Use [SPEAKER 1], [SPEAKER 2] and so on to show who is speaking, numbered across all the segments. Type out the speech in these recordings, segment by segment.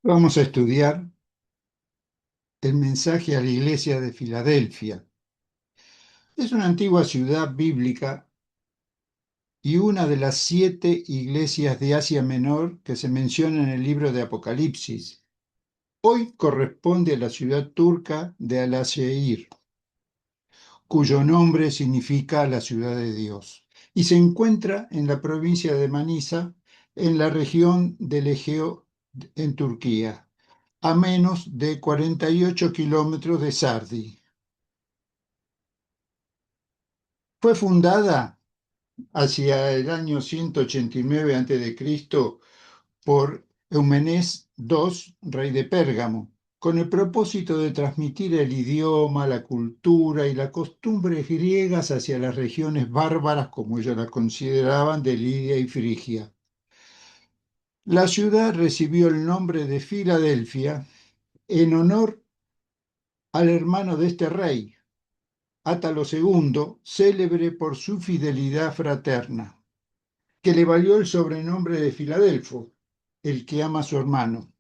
[SPEAKER 1] Vamos a estudiar el mensaje a la iglesia de Filadelfia. Es una antigua ciudad bíblica y una de las 7 iglesias de Asia Menor que se menciona en el libro de Apocalipsis. Hoy corresponde a la ciudad turca de Al-Asheir, cuyo nombre significa la ciudad de Dios, y se encuentra en la provincia de Manisa, en la región del Egeo, en Turquía, a menos de 48 kilómetros de Sardi. Fue fundada hacia el año 189 a.C. por Eumenes II, rey de Pérgamo, con el propósito de transmitir el idioma, la cultura y las costumbres griegas hacia las regiones bárbaras, como ellos las consideraban, de Lidia y Frigia. La ciudad recibió el nombre de Filadelfia en honor al hermano de este rey, Átalo II, célebre por su fidelidad fraterna, que le valió el sobrenombre de Filadelfo, el que ama a su hermano.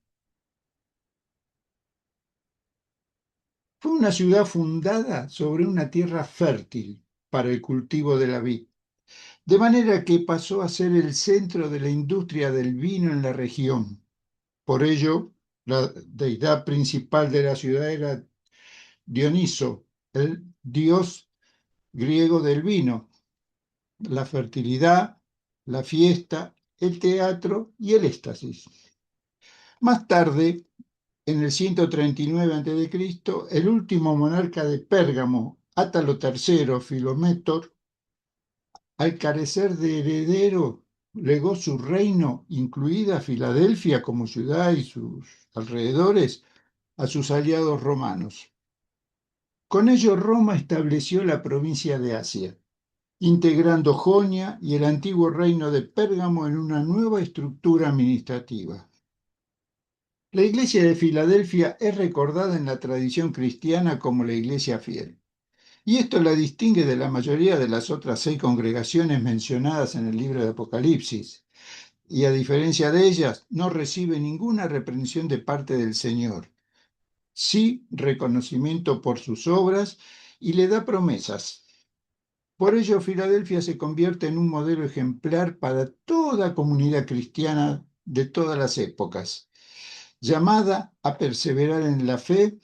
[SPEAKER 1] Fue una ciudad fundada sobre una tierra fértil para el cultivo de la vid, de manera que pasó a ser el centro de la industria del vino en la región. Por ello, la deidad principal de la ciudad era Dioniso, el dios griego del vino, la fertilidad, la fiesta, el teatro y el éxtasis. Más tarde, en el 139 a.C., el último monarca de Pérgamo, Átalo III Filométor, al carecer de heredero, legó su reino, incluida Filadelfia como ciudad y sus alrededores, a sus aliados romanos. Con ello, Roma estableció la provincia de Asia, integrando Jonia y el antiguo reino de Pérgamo en una nueva estructura administrativa. La iglesia de Filadelfia es recordada en la tradición cristiana como la iglesia fiel, y esto la distingue de la mayoría de las otras 6 congregaciones mencionadas en el libro de Apocalipsis, y a diferencia de ellas, no recibe ninguna reprensión de parte del Señor, sí reconocimiento por sus obras y le da promesas. Por ello, Filadelfia se convierte en un modelo ejemplar para toda comunidad cristiana de todas las épocas, llamada a perseverar en la fe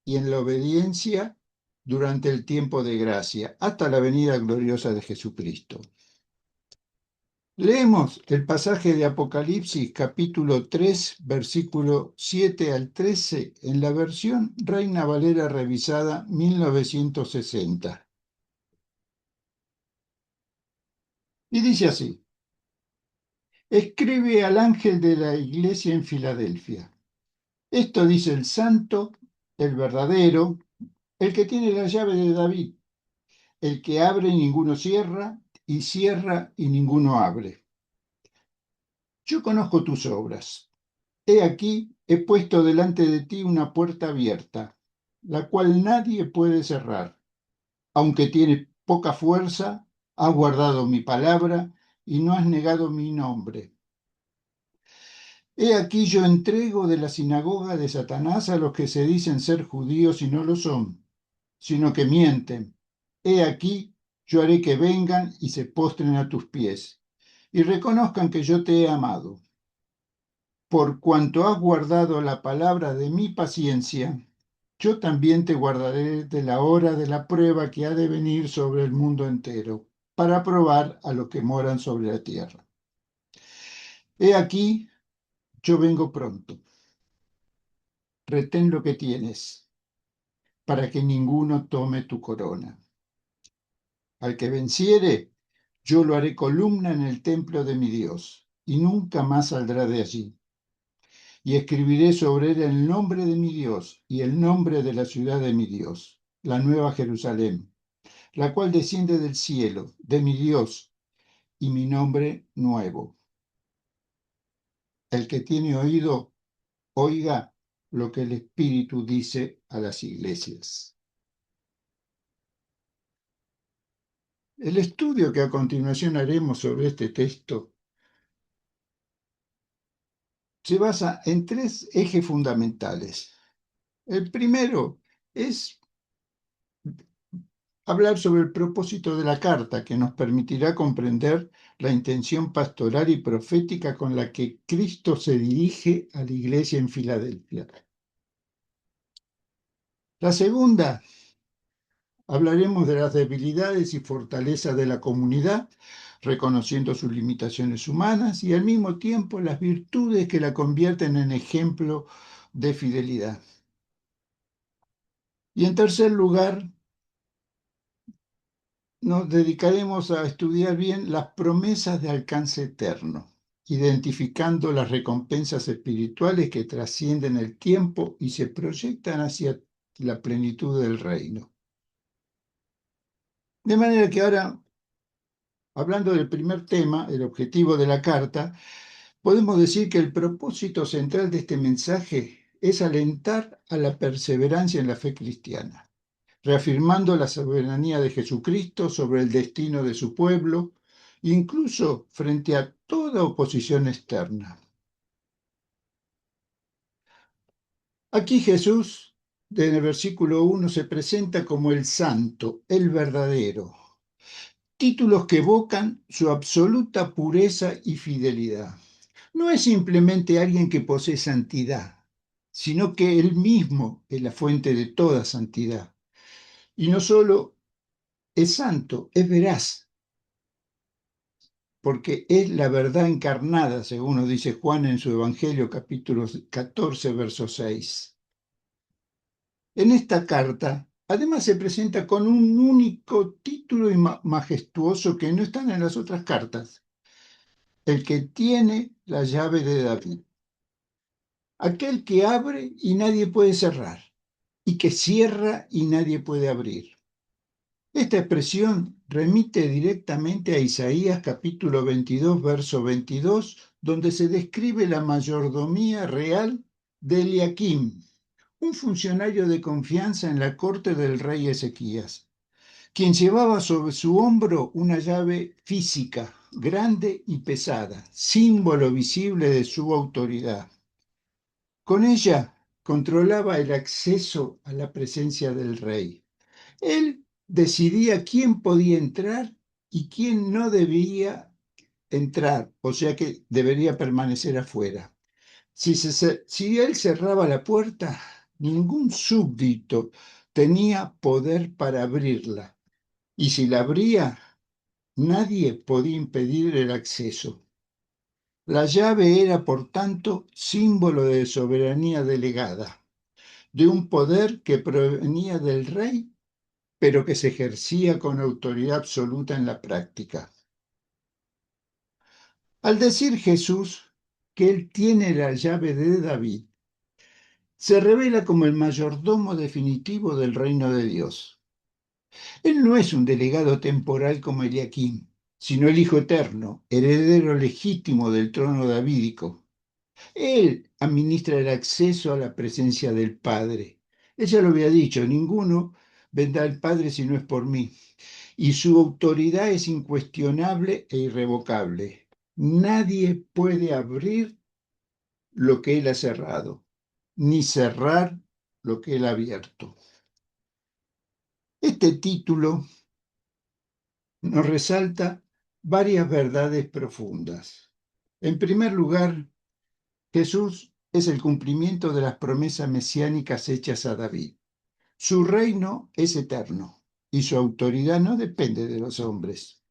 [SPEAKER 1] y en la obediencia durante el tiempo de gracia, hasta la venida gloriosa de Jesucristo. Leemos el pasaje de Apocalipsis capítulo 3, versículo 7 al 13, en la versión Reina Valera revisada 1960. Y dice así: escribe al ángel de la iglesia en Filadelfia. Esto dice el santo, el verdadero, el que tiene la llave de David, el que abre y ninguno cierra, y cierra y ninguno abre. Yo conozco tus obras. He aquí, he puesto delante de ti una puerta abierta, la cual nadie puede cerrar. Aunque tienes poca fuerza, has guardado mi palabra y no has negado mi nombre. He aquí yo entrego de la sinagoga de Satanás a los que se dicen ser judíos y no lo son, sino que mienten. He aquí yo haré que vengan y se postren a tus pies y reconozcan que yo te he amado. Por cuanto has guardado la palabra de mi paciencia, yo también te guardaré de la hora de la prueba que ha de venir sobre el mundo entero, para probar a los que moran sobre la tierra. He aquí, yo vengo pronto. Retén lo que tienes, para que ninguno tome tu corona. Al que venciere, yo lo haré columna en el templo de mi Dios, y nunca más saldrá de allí. Y escribiré sobre él el nombre de mi Dios y el nombre de la ciudad de mi Dios, la nueva Jerusalén, la cual desciende del cielo, de mi Dios, y mi nombre nuevo. El que tiene oído, oiga lo que el Espíritu dice a las iglesias. El estudio que a continuación haremos sobre este texto se basa en tres ejes fundamentales. El primero es hablar sobre el propósito de la carta, que nos permitirá comprender la intención pastoral y profética con la que Cristo se dirige a la iglesia en Filadelfia. La segunda, hablaremos de las debilidades y fortalezas de la comunidad, reconociendo sus limitaciones humanas y al mismo tiempo las virtudes que la convierten en ejemplo de fidelidad. Y en tercer lugar, nos dedicaremos a estudiar bien las promesas de alcance eterno, identificando las recompensas espirituales que trascienden el tiempo y se proyectan hacia la plenitud del reino. De manera que ahora, hablando del primer tema, el objetivo de la carta, podemos decir que el propósito central de este mensaje es alentar a la perseverancia en la fe cristiana, reafirmando la soberanía de Jesucristo sobre el destino de su pueblo, incluso frente a toda oposición externa. Aquí Jesús, en el versículo 1, se presenta como el santo, el verdadero, títulos que evocan su absoluta pureza y fidelidad. No es simplemente alguien que posee santidad, sino que él mismo es la fuente de toda santidad. Y no solo es santo, es veraz, porque es la verdad encarnada, según nos dice Juan en su Evangelio, capítulo 14, verso 6. En esta carta, además, se presenta con un único título y majestuoso que no están en las otras cartas: el que tiene la llave de David, aquel que abre y nadie puede cerrar, y que cierra y nadie puede abrir. Esta expresión remite directamente a Isaías capítulo 22, verso 22, donde se describe la mayordomía real de Eliaquim, un funcionario de confianza en la corte del rey Ezequías, quien llevaba sobre su hombro una llave física, grande y pesada, símbolo visible de su autoridad. Con ella controlaba el acceso a la presencia del rey. Él decidía quién podía entrar y quién no debía entrar, o sea que debería permanecer afuera. Si él cerraba la puerta, ningún súbdito tenía poder para abrirla. Y si la abría, nadie podía impedir el acceso. La llave era, por tanto, símbolo de soberanía delegada, de un poder que provenía del rey, pero que se ejercía con autoridad absoluta en la práctica. Al decir Jesús que él tiene la llave de David, se revela como el mayordomo definitivo del reino de Dios. Él no es un delegado temporal como Eliaquim, sino el Hijo Eterno, heredero legítimo del trono davídico. Él administra el acceso a la presencia del Padre. Ella lo había dicho: ninguno vendrá al Padre si no es por mí. Y su autoridad es incuestionable e irrevocable. Nadie puede abrir lo que él ha cerrado, ni cerrar lo que él ha abierto. Este título nos resalta varias verdades profundas. En primer lugar, Jesús es el cumplimiento de las promesas mesiánicas hechas a David. Su reino es eterno y su autoridad no depende de los hombres.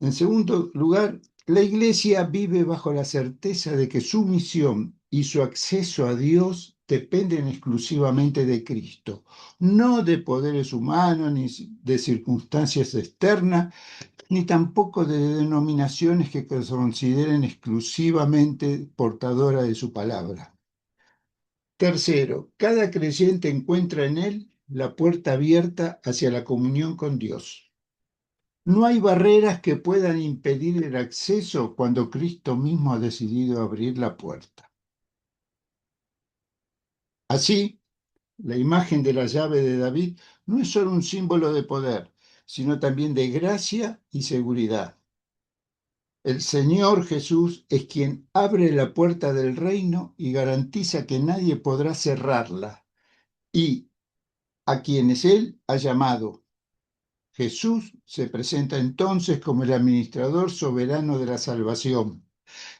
[SPEAKER 1] En segundo lugar, la Iglesia vive bajo la certeza de que su misión y su acceso a Dios dependen exclusivamente de Cristo, no de poderes humanos ni de circunstancias externas, ni tampoco de denominaciones que se consideren exclusivamente portadoras de su palabra. Tercero, cada creyente encuentra en él la puerta abierta hacia la comunión con Dios. No hay barreras que puedan impedir el acceso cuando Cristo mismo ha decidido abrir la puerta. Así, la imagen de la llave de David no es solo un símbolo de poder, sino también de gracia y seguridad. El Señor Jesús es quien abre la puerta del reino y garantiza que nadie podrá cerrarla, y a quienes Él ha llamado. Jesús se presenta entonces como el administrador soberano de la salvación,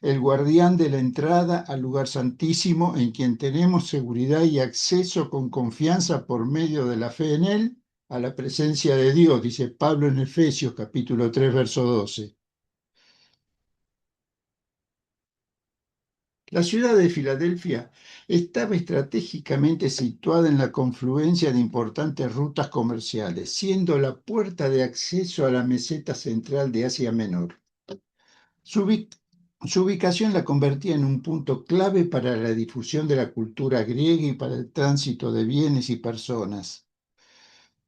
[SPEAKER 1] el guardián de la entrada al lugar santísimo en quien tenemos seguridad y acceso con confianza por medio de la fe en Él a la presencia de Dios, dice Pablo en Efesios capítulo 3, verso 12. La ciudad de Filadelfia estaba estratégicamente situada en la confluencia de importantes rutas comerciales, siendo la puerta de acceso a la meseta central de Asia Menor. Su, su ubicación la convertía en un punto clave para la difusión de la cultura griega y para el tránsito de bienes y personas.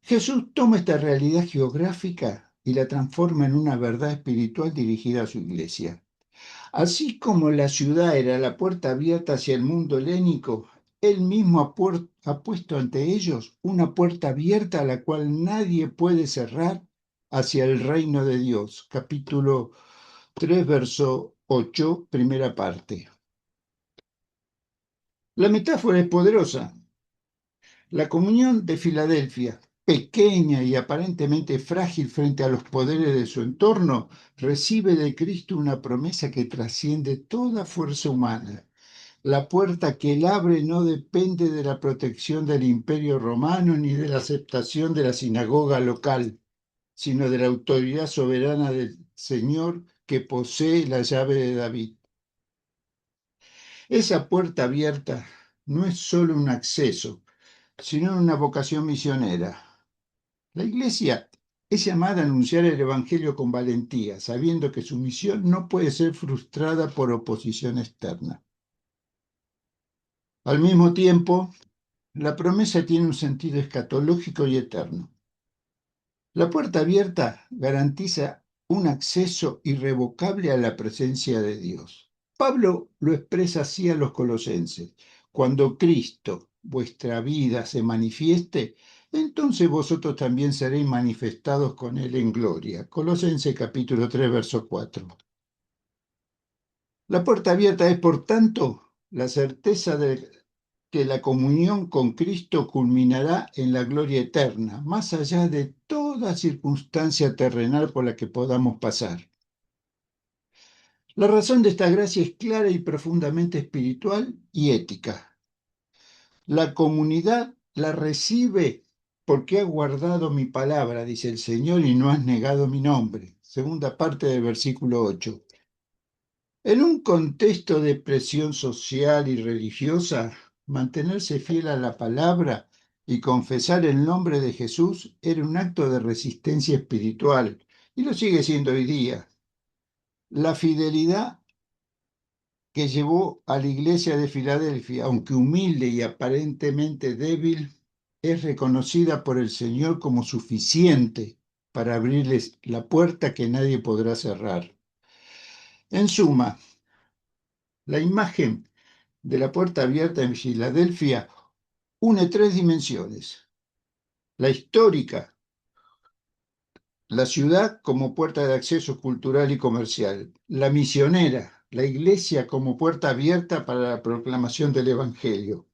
[SPEAKER 1] Jesús toma esta realidad geográfica y la transforma en una verdad espiritual dirigida a su iglesia. Así como la ciudad era la puerta abierta hacia el mundo helénico, él mismo ha puesto ante ellos una puerta abierta a la cual nadie puede cerrar hacia el reino de Dios. Capítulo 3, verso 8, primera parte. La metáfora es poderosa. La comunión de Filadelfia, pequeña y aparentemente frágil frente a los poderes de su entorno, recibe de Cristo una promesa que trasciende toda fuerza humana. La puerta que él abre no depende de la protección del Imperio Romano ni de la aceptación de la sinagoga local, sino de la autoridad soberana del Señor que posee la llave de David. Esa puerta abierta no es solo un acceso, sino una vocación misionera. La Iglesia es llamada a anunciar el Evangelio con valentía, sabiendo que su misión no puede ser frustrada por oposición externa. Al mismo tiempo, la promesa tiene un sentido escatológico y eterno. La puerta abierta garantiza un acceso irrevocable a la presencia de Dios. Pablo lo expresa así a los colosenses: cuando Cristo, vuestra vida, se manifieste, entonces vosotros también seréis manifestados con Él en gloria. Colosenses capítulo 3, verso 4. La puerta abierta es, por tanto, la certeza de que la comunión con Cristo culminará en la gloria eterna, más allá de toda circunstancia terrenal por la que podamos pasar. La razón de esta gracia es clara y profundamente espiritual y ética. La comunidad la recibe porque ha guardado mi palabra, dice el Señor, y no has negado mi nombre. Segunda parte del versículo 8. En un contexto de presión social y religiosa, mantenerse fiel a la palabra y confesar el nombre de Jesús era un acto de resistencia espiritual, y lo sigue siendo hoy día. La fidelidad que llevó a la iglesia de Filadelfia, aunque humilde y aparentemente débil, es reconocida por el Señor como suficiente para abrirles la puerta que nadie podrá cerrar. En suma, la imagen de la puerta abierta en Filadelfia une tres dimensiones: la histórica, la ciudad como puerta de acceso cultural y comercial; la misionera, la iglesia como puerta abierta para la proclamación del Evangelio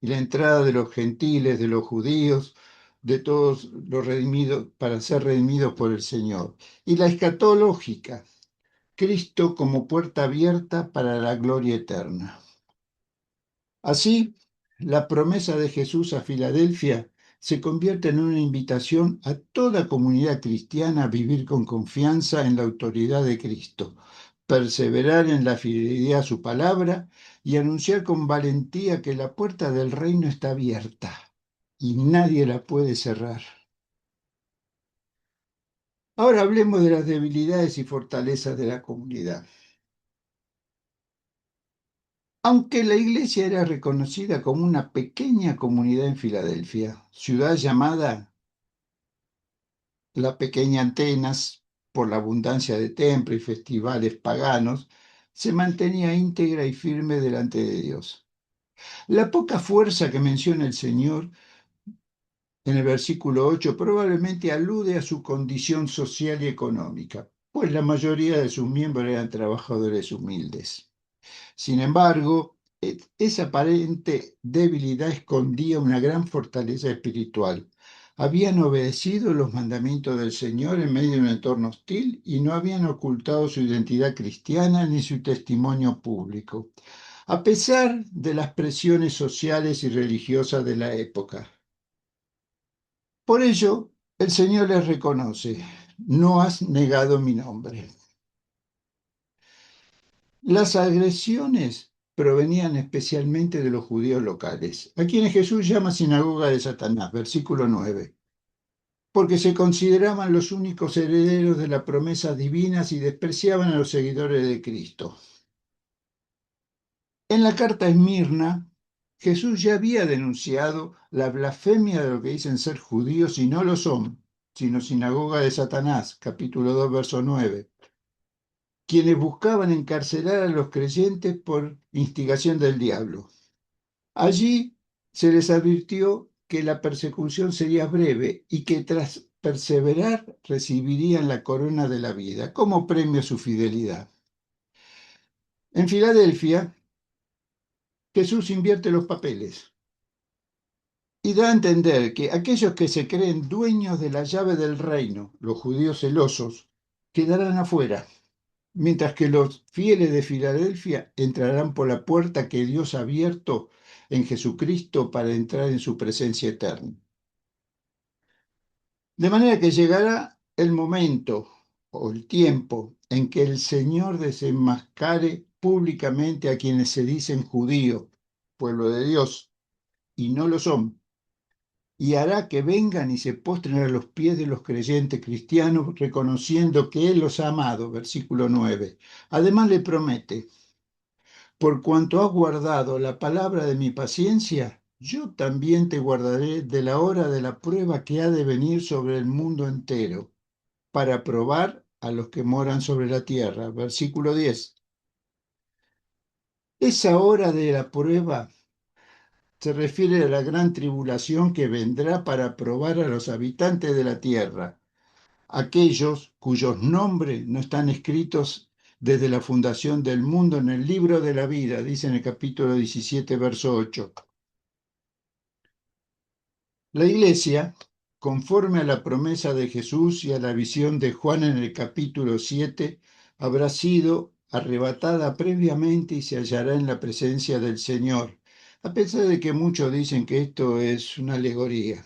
[SPEAKER 1] y la entrada de los gentiles, de los judíos, de todos los redimidos, para ser redimidos por el Señor; y la escatológica, Cristo como puerta abierta para la gloria eterna. Así, la promesa de Jesús a Filadelfia se convierte en una invitación a toda comunidad cristiana a vivir con confianza en la autoridad de Cristo, perseverar en la fidelidad a su palabra y anunciar con valentía que la puerta del reino está abierta y nadie la puede cerrar. Ahora hablemos de las debilidades y fortalezas de la comunidad. Aunque la iglesia era reconocida como una pequeña comunidad en Filadelfia, ciudad llamada la pequeña Atenas por la abundancia de templos y festivales paganos, se mantenía íntegra y firme delante de Dios. La poca fuerza que menciona el Señor en el versículo 8 probablemente alude a su condición social y económica. pues la mayoría de sus miembros eran trabajadores humildes. Sin embargo, esa aparente debilidad escondía una gran fortaleza espiritual. Habían obedecido los mandamientos del Señor en medio de un entorno hostil y no habían ocultado su identidad cristiana ni su testimonio público, a pesar de las presiones sociales y religiosas de la época. Por ello, el Señor les reconoce: no has negado mi nombre. Las agresiones provenían especialmente de los judíos locales, a quienes Jesús llama sinagoga de Satanás, versículo 9, porque se consideraban los únicos herederos de las promesas divinas y despreciaban a los seguidores de Cristo. En la carta a Esmirna, Jesús ya había denunciado la blasfemia de lo que dicen ser judíos y no lo son, sino sinagoga de Satanás, capítulo 2, verso 9, quienes buscaban encarcelar a los creyentes por instigación del diablo. Allí se les advirtió que la persecución sería breve y que tras perseverar recibirían la corona de la vida como premio a su fidelidad. En Filadelfia, Jesús invierte los papeles y da a entender que aquellos que se creen dueños de la llave del reino, los judíos celosos, quedarán afuera, mientras que los fieles de Filadelfia entrarán por la puerta que Dios ha abierto en Jesucristo para entrar en su presencia eterna. De manera que llegará el momento o el tiempo en que el Señor desenmascare públicamente a quienes se dicen judíos, pueblo de Dios, y no lo son, y hará que vengan y se postren a los pies de los creyentes cristianos, reconociendo que Él los ha amado, versículo 9. Además le promete: por cuanto has guardado la palabra de mi paciencia, yo también te guardaré de la hora de la prueba que ha de venir sobre el mundo entero, para probar a los que moran sobre la tierra. Versículo 10. Esa hora de la prueba se refiere a la gran tribulación que vendrá para probar a los habitantes de la tierra, aquellos cuyos nombres no están escritos desde la fundación del mundo en el libro de la vida, dice en el capítulo 17, verso 8. La Iglesia, conforme a la promesa de Jesús y a la visión de Juan en el capítulo 7, habrá sido arrebatada previamente y se hallará en la presencia del Señor, a pesar de que muchos dicen que esto es una alegoría.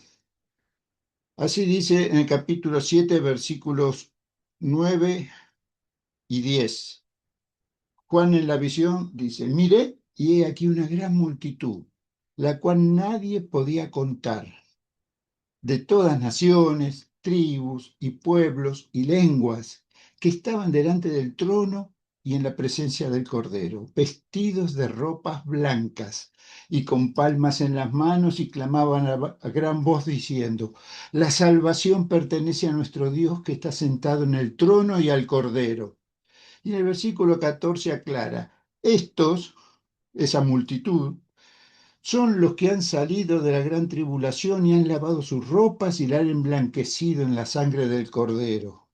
[SPEAKER 1] Así dice en el capítulo 7, versículos 9 y 10. Juan en la visión dice: miré y he aquí una gran multitud, la cual nadie podía contar, de todas naciones, tribus y pueblos y lenguas, que estaban delante del trono y en la presencia del Cordero, vestidos de ropas blancas y con palmas en las manos, y clamaban a gran voz diciendo: la salvación pertenece a nuestro Dios, que está sentado en el trono, y al Cordero. Y en el versículo 14 aclara: estos, esa multitud, son los que han salido de la gran tribulación y han lavado sus ropas y la han emblanquecido en la sangre del Cordero.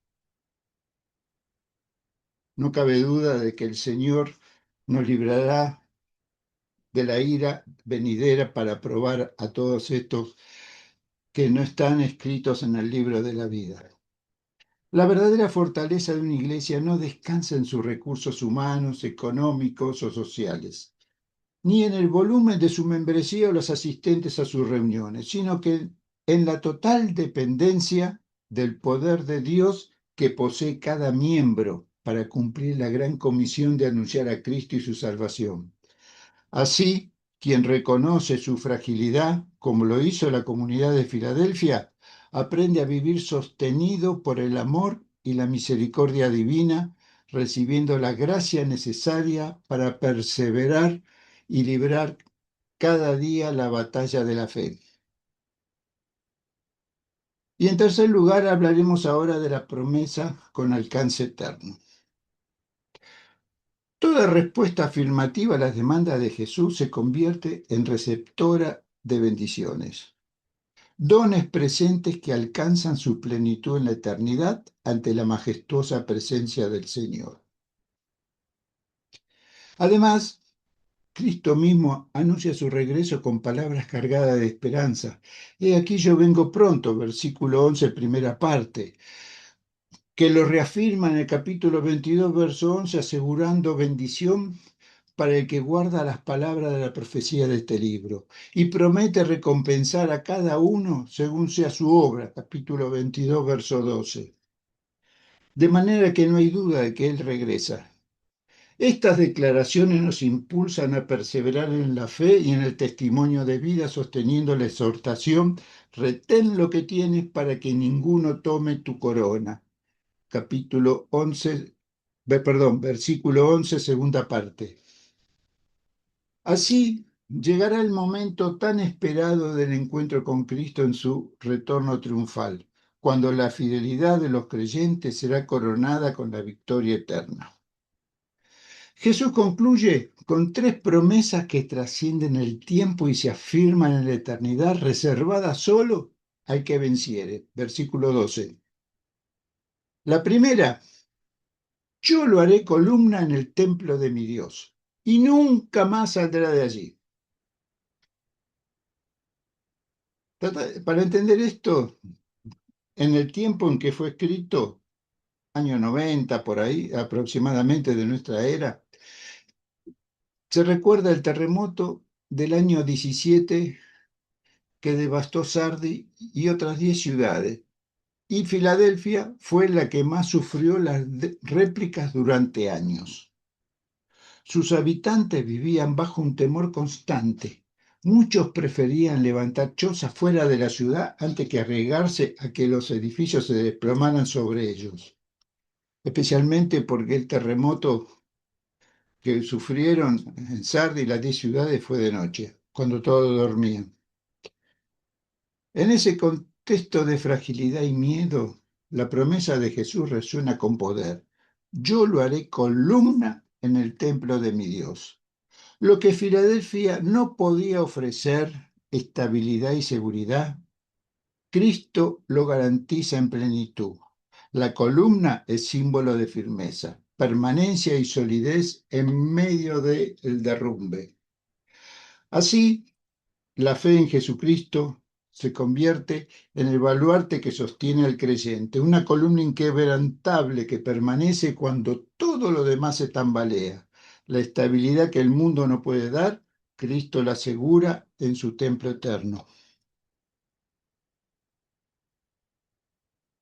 [SPEAKER 1] No cabe duda de que el Señor nos librará de la ira venidera para probar a todos estos que no están escritos en el libro de la vida. La verdadera fortaleza de una iglesia no descansa en sus recursos humanos, económicos o sociales, ni en el volumen de su membresía o los asistentes a sus reuniones, sino que en la total dependencia del poder de Dios que posee cada miembro para cumplir la gran comisión de anunciar a Cristo y su salvación. Así, quien reconoce su fragilidad, como lo hizo la comunidad de Filadelfia, aprende a vivir sostenido por el amor y la misericordia divina, recibiendo la gracia necesaria para perseverar y librar cada día la batalla de la fe. Y en tercer lugar, hablaremos ahora de la promesa con alcance eterno. Toda respuesta afirmativa a las demandas de Jesús se convierte en receptora de bendiciones. dones presentes que alcanzan su plenitud en la eternidad ante la majestuosa presencia del Señor. Además, Cristo mismo anuncia su regreso con palabras cargadas de esperanza. He aquí yo vengo pronto, versículo 11, primera parte, que lo reafirma en el capítulo 22, verso 11, asegurando bendición para el que guarda las palabras de la profecía de este libro y promete recompensar a cada uno según sea su obra, capítulo 22, verso 12. De manera que no hay duda de que Él regresa. Estas declaraciones nos impulsan a perseverar en la fe y en el testimonio de vida, sosteniendo la exhortación, retén lo que tienes para que ninguno tome tu corona. Capítulo 11, versículo 11, segunda parte. Así llegará el momento tan esperado del encuentro con Cristo en su retorno triunfal, cuando la fidelidad de los creyentes será coronada con la victoria eterna. Jesús concluye con tres promesas que trascienden el tiempo y se afirman en la eternidad, reservada solo al que venciere. Versículo 12. La primera, yo lo haré columna en el templo de mi Dios y nunca más saldrá de allí. Para entender esto, en el tiempo en que fue escrito, año 90 por ahí aproximadamente de nuestra era, se recuerda el terremoto del año 17 que devastó Sardi y otras 10 ciudades, y Filadelfia fue la que más sufrió las réplicas durante años. Sus habitantes vivían bajo un temor constante. Muchos preferían levantar chozas fuera de la ciudad antes que arriesgarse a que los edificios se desplomaran sobre ellos, especialmente porque el terremoto que sufrieron en Sardi y las 10 ciudades fue de noche, cuando todos dormían. En ese contexto de fragilidad y miedo, la promesa de Jesús resuena con poder. Yo lo haré columna en el templo de mi Dios. Lo que Filadelfia no podía ofrecer, estabilidad y seguridad, Cristo lo garantiza en plenitud. La columna es símbolo de firmeza, permanencia y solidez en medio del derrumbe. Así, la fe en Jesucristo se convierte en el baluarte que sostiene al creyente, una columna inquebrantable que permanece cuando todo lo demás se tambalea. La estabilidad que el mundo no puede dar, Cristo la asegura en su templo eterno.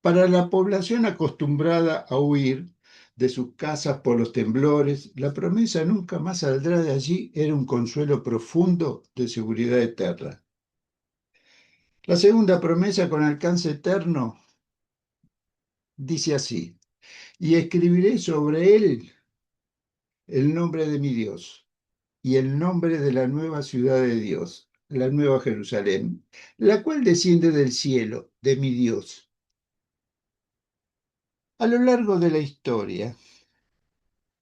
[SPEAKER 1] Para la población acostumbrada a huir de sus casas por los temblores, la promesa nunca más saldrá de allí era un consuelo profundo de seguridad eterna. La segunda promesa con alcance eterno dice así, y escribiré sobre él el nombre de mi Dios y el nombre de la nueva ciudad de Dios, la nueva Jerusalén, la cual desciende del cielo, de mi Dios. A lo largo de la historia,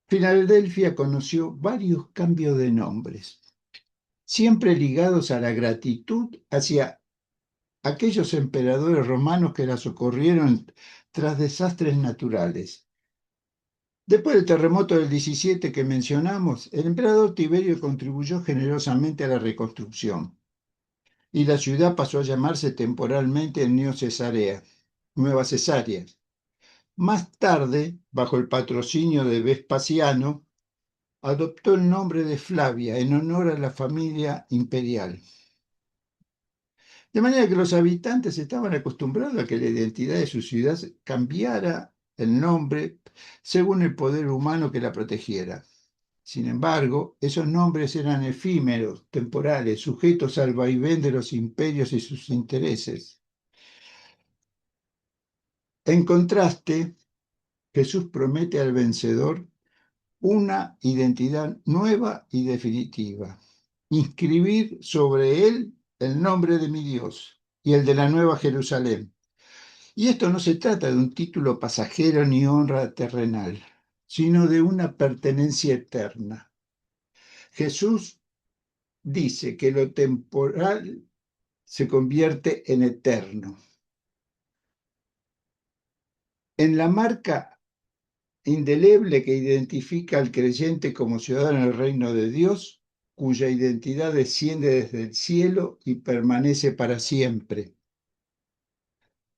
[SPEAKER 1] Filadelfia conoció varios cambios de nombres, siempre ligados a la gratitud hacia aquellos emperadores romanos que la socorrieron tras desastres naturales. Después del terremoto del 17 que mencionamos, el emperador Tiberio contribuyó generosamente a la reconstrucción y la ciudad pasó a llamarse temporalmente Nueva Cesarea. Más tarde, bajo el patrocinio de Vespasiano, adoptó el nombre de Flavia en honor a la familia imperial. De manera que los habitantes estaban acostumbrados a que la identidad de su ciudad cambiara el nombre según el poder humano que la protegiera. Sin embargo, esos nombres eran efímeros, temporales, sujetos al vaivén de los imperios y sus intereses. En contraste, Jesús promete al vencedor una identidad nueva y definitiva. Inscribir sobre él el nombre de mi Dios y el de la Nueva Jerusalén. Y esto no se trata de un título pasajero ni honra terrenal, sino de una pertenencia eterna. Jesús dice que lo temporal se convierte en eterno. En la marca indeleble que identifica al creyente como ciudadano del reino de Dios, cuya identidad desciende desde el cielo y permanece para siempre.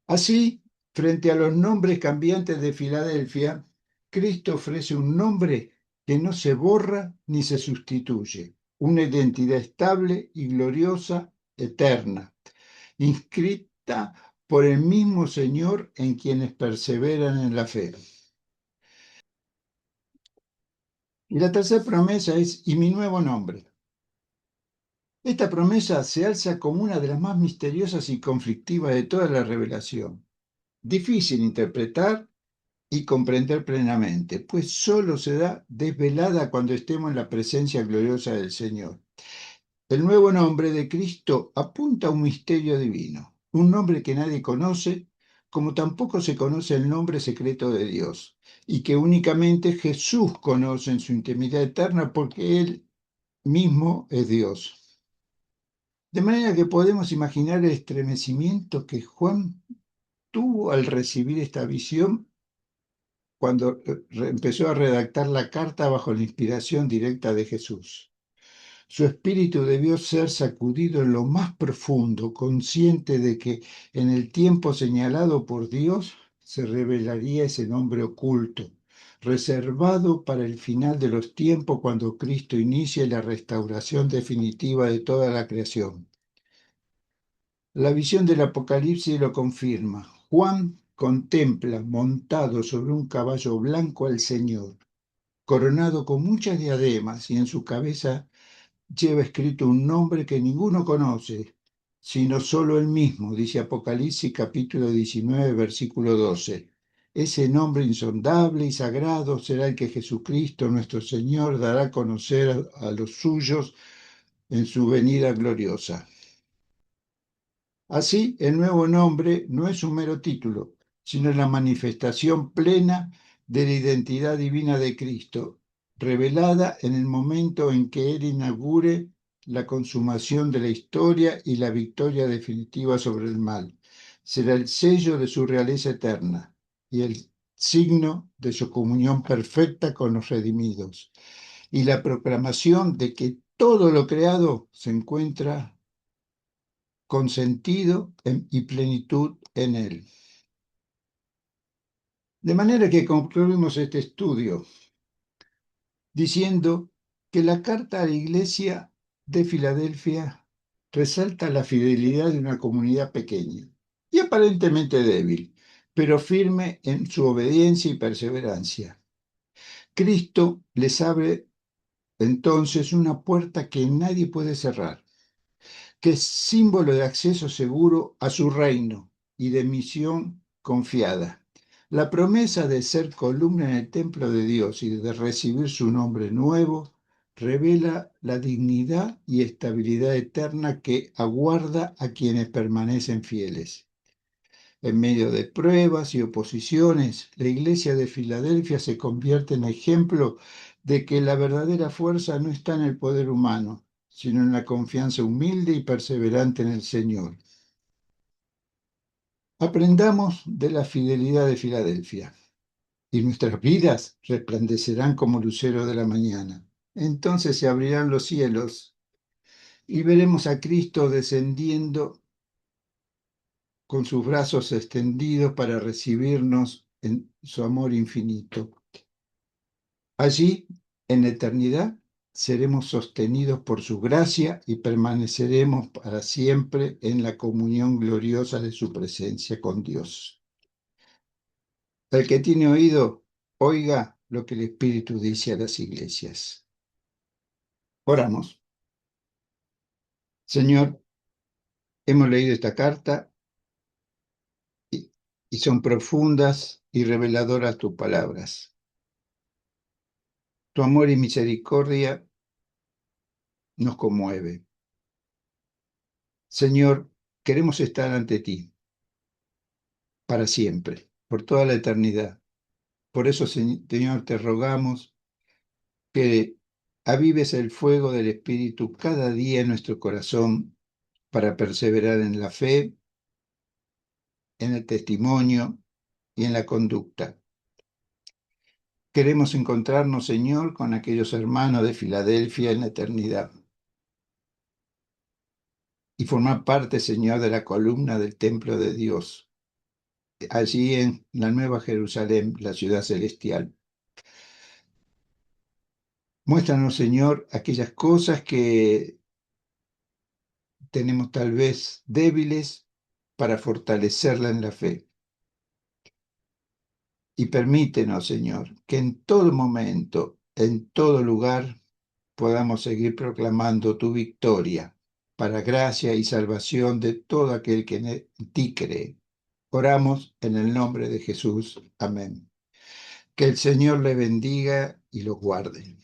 [SPEAKER 1] Así, frente a los nombres cambiantes de Filadelfia, Cristo ofrece un nombre que no se borra ni se sustituye, una identidad estable y gloriosa, eterna, inscrita por el mismo Señor en quienes perseveran en la fe. Y la tercera promesa es, y mi nuevo nombre. Esta promesa se alza como una de las más misteriosas y conflictivas de toda la revelación. Difícil interpretar y comprender plenamente, pues solo se da desvelada cuando estemos en la presencia gloriosa del Señor. El nuevo nombre de Cristo apunta a un misterio divino, un nombre que nadie conoce, como tampoco se conoce el nombre secreto de Dios, y que únicamente Jesús conoce en su intimidad eterna porque Él mismo es Dios. De manera que podemos imaginar el estremecimiento que Juan tuvo al recibir esta visión cuando empezó a redactar la carta bajo la inspiración directa de Jesús. Su espíritu debió ser sacudido en lo más profundo, consciente de que en el tiempo señalado por Dios se revelaría ese nombre oculto, reservado para el final de los tiempos cuando Cristo inicie la restauración definitiva de toda la creación. La visión del Apocalipsis lo confirma. Juan contempla montado sobre un caballo blanco al Señor, coronado con muchas diademas, y en su cabeza lleva escrito un nombre que ninguno conoce, sino solo él mismo, dice Apocalipsis capítulo 19, versículo 12. Ese nombre insondable y sagrado será el que Jesucristo nuestro Señor dará a conocer a los suyos en su venida gloriosa. Así, el nuevo nombre no es un mero título, sino la manifestación plena de la identidad divina de Cristo, revelada en el momento en que Él inaugure la consumación de la historia y la victoria definitiva sobre el mal. Será el sello de su realeza eterna y el signo de su comunión perfecta con los redimidos, y la proclamación de que todo lo creado se encuentra con sentido y plenitud en él. De manera que concluimos este estudio diciendo que la carta a la iglesia de Filadelfia resalta la fidelidad de una comunidad pequeña y aparentemente débil, pero firme en su obediencia y perseverancia. Cristo les abre entonces una puerta que nadie puede cerrar, que es símbolo de acceso seguro a su reino y de misión confiada. La promesa de ser columna en el templo de Dios y de recibir su nombre nuevo revela la dignidad y estabilidad eterna que aguarda a quienes permanecen fieles. En medio de pruebas y oposiciones, la iglesia de Filadelfia se convierte en ejemplo de que la verdadera fuerza no está en el poder humano, sino en la confianza humilde y perseverante en el Señor. Aprendamos de la fidelidad de Filadelfia, y nuestras vidas resplandecerán como lucero de la mañana. Entonces se abrirán los cielos y veremos a Cristo descendiendo con sus brazos extendidos para recibirnos en su amor infinito. Allí, en la eternidad, seremos sostenidos por su gracia y permaneceremos para siempre en la comunión gloriosa de su presencia con Dios. El que tiene oído, oiga lo que el Espíritu dice a las iglesias. Oramos. Señor, hemos leído esta carta y son profundas y reveladoras tus palabras. Tu amor y misericordia nos conmueve. Señor, queremos estar ante ti para siempre, por toda la eternidad. Por eso, Señor, te rogamos que avives el fuego del Espíritu cada día en nuestro corazón para perseverar en la fe, en el testimonio y en la conducta. Queremos encontrarnos, Señor, con aquellos hermanos de Filadelfia en la eternidad y formar parte, Señor, de la columna del templo de Dios, allí en la Nueva Jerusalén, la ciudad celestial. Muéstranos, Señor, aquellas cosas que tenemos tal vez débiles para fortalecerla en la fe. Y permítenos, Señor, que en todo momento, en todo lugar, podamos seguir proclamando tu victoria para gracia y salvación de todo aquel que en ti cree. Oramos en el nombre de Jesús. Amén. Que el Señor le bendiga y lo guarde.